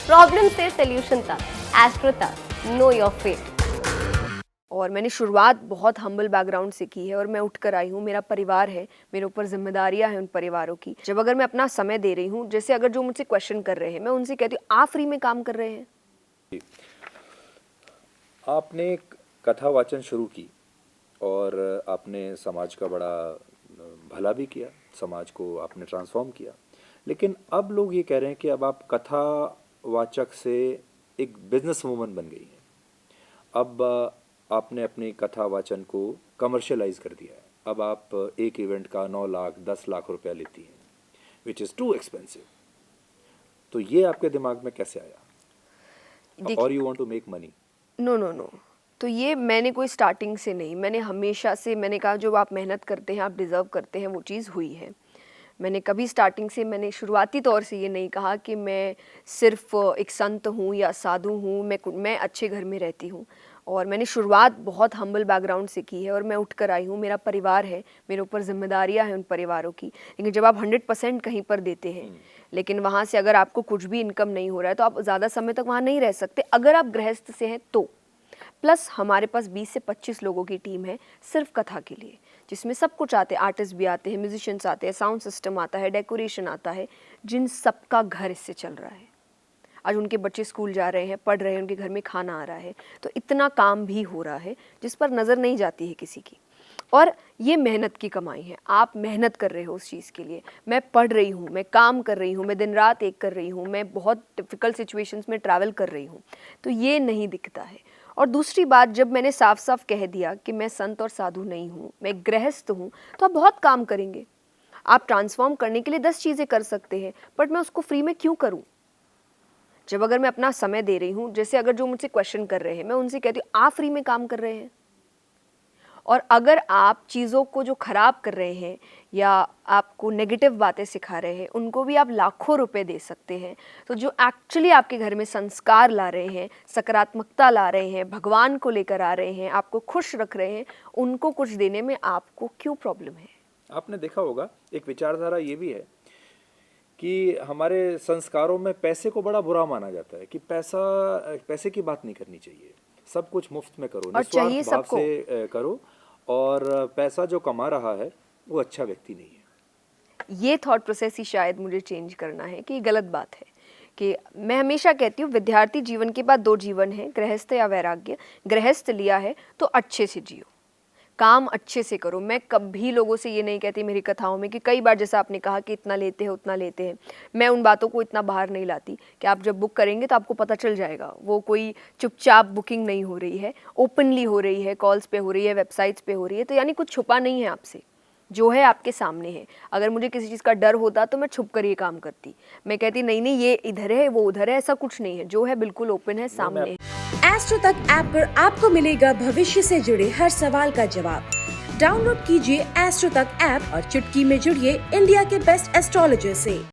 Problem से solution तक, astro तक, नो योर फेट। और मैंने शुरुआत बहुत हम्बल बैकग्राउंड से की है और मैं उठकर आई हूँ। मेरा परिवार है, मेरे ऊपर जिम्मेदारियां हैं उन परिवारों की। जब अगर मैं अपना समय दे रही हूँ, जैसे अगर जो मुझसे क्वेश्चन कर रहे हैं, मैं उनसे कहती हूँ आप फ्री में काम कर रहे हैं। आपने एक कथा वाचन शुरू की और आपने समाज का बड़ा भला भी किया, समाज को आपने ट्रांसफॉर्म किया। लेकिन अब लोग ये कह रहे हैं कि अब आप कथा वाचक से एक बिजनेस वूमन बन गई हैं। अब आपने अपनी कथा वाचन को कमर्शियलाइज कर दिया है। अब आप एक इवेंट का 9 लाख 10 लाख रुपया लेती हैं, विच इज़ टू एक्सपेंसिव। तो ये आपके दिमाग में कैसे आया? और you want to make money? No. तो ये मैंने कोई स्टार्टिंग से नहीं, मैंने हमेशा से मैंने कहा जो आप मेहनत करते हैं, आप डिज़र्व करते हैं, वो चीज़ हुई है। मैंने कभी स्टार्टिंग से मैंने शुरुआती तौर से ये नहीं कहा कि मैं सिर्फ एक संत हूँ या साधु हूँ। मैं अच्छे घर में रहती हूँ और मैंने शुरुआत बहुत हम्बल बैकग्राउंड से की है और मैं उठकर आई हूँ। मेरा परिवार है, मेरे ऊपर जिम्मेदारियां हैं उन परिवारों की। लेकिन जब आप 100% कहीं पर देते हैं, लेकिन वहाँ से अगर आपको कुछ भी इनकम नहीं हो रहा है तो आप ज़्यादा समय तक वहाँ नहीं रह सकते, अगर आप गृहस्थ से हैं तो। प्लस हमारे पास 20 से 25 लोगों की टीम है सिर्फ कथा के लिए, जिसमें सब कुछ आते हैं, आर्टिस्ट भी आते हैं, म्यूजिशियंस आते हैं, साउंड सिस्टम आता है, डेकोरेशन आता है, जिन सबका घर इससे चल रहा है। आज उनके बच्चे स्कूल जा रहे हैं, पढ़ रहे हैं, उनके घर में खाना आ रहा है, तो इतना काम भी हो रहा है जिस पर नज़र नहीं जाती है किसी की। और ये मेहनत की कमाई है, आप मेहनत कर रहे हो उस चीज़ के लिए। मैं पढ़ रही हूँ, मैं काम कर रही हूँ, मैं दिन रात एक कर रही हूँ, मैं बहुत डिफ़िकल्ट सिचुएशंस में ट्रैवल कर रही हूँ, तो ये नहीं दिखता है। और दूसरी बात, जब मैंने साफ साफ कह दिया कि मैं संत और साधु नहीं हूँ, मैं गृहस्थ हूँ, तो आप बहुत काम करेंगे। आप ट्रांसफॉर्म करने के लिए 10 चीज़ें कर सकते हैं, बट मैं उसको फ्री में क्यों करूँ? जब अगर मैं अपना समय दे रही हूँ, जैसे अगर जो मुझसे क्वेश्चन कर रहे हैं, मैं उनसे कहती हूँ आप फ्री में काम कर रहे हैं। और अगर आप चीज़ों को जो ख़राब कर रहे हैं या आपको नेगेटिव बातें सिखा रहे हैं, उनको भी आप लाखों रुपए दे सकते हैं। तो जो एक्चुअली आपके घर में संस्कार ला रहे हैं, सकारात्मकता ला रहे हैं, भगवान को लेकर आ रहे हैं, आपको खुश रख रहे हैं, उनको कुछ देने में आपको क्यों प्रॉब्लम है? आपने देखा होगा एक विचारधारा ये भी है कि हमारे संस्कारों में पैसे को बड़ा बुरा माना जाता है कि पैसे की बात नहीं करनी चाहिए, सब कुछ मुफ्त में करो, निस्वार्थ भाव से करो, और पैसा जो कमा रहा है वो अच्छा व्यक्ति नहीं है। ये थॉट प्रोसेस ही शायद मुझे चेंज करना है कि गलत बात है। कि मैं हमेशा कहती हूँ विद्यार्थी जीवन के बाद 2 जीवन हैं, गृहस्थ या वैराग्य। गृहस्थ लिया है तो अच्छे से जियो, काम अच्छे से करो। मैं कभी लोगों से ये नहीं कहती मेरी कथाओं में कि कई बार जैसा आपने कहा कि इतना लेते हैं उतना लेते हैं, मैं उन बातों को इतना बाहर नहीं लाती कि आप जब बुक करेंगे तो आपको पता चल जाएगा। वो कोई चुपचाप बुकिंग नहीं हो रही है, ओपनली हो रही है, कॉल्स पे हो रही है, वेबसाइट्स पे हो रही है, तो यानी कुछ छुपा नहीं है आपसे, जो है आपके सामने है। अगर मुझे किसी चीज़ का डर होता तो मैं छुप कर ये काम करती। मैं कहती नहीं ये इधर है वो उधर है, ऐसा कुछ नहीं है, जो है बिल्कुल ओपन है, सामने है। एस्ट्रो तक ऐप पर आपको मिलेगा भविष्य से जुड़े हर सवाल का जवाब। डाउनलोड कीजिए एस्ट्रो तक ऐप और चुटकी में जुड़िए इंडिया के बेस्ट एस्ट्रोलॉजर से।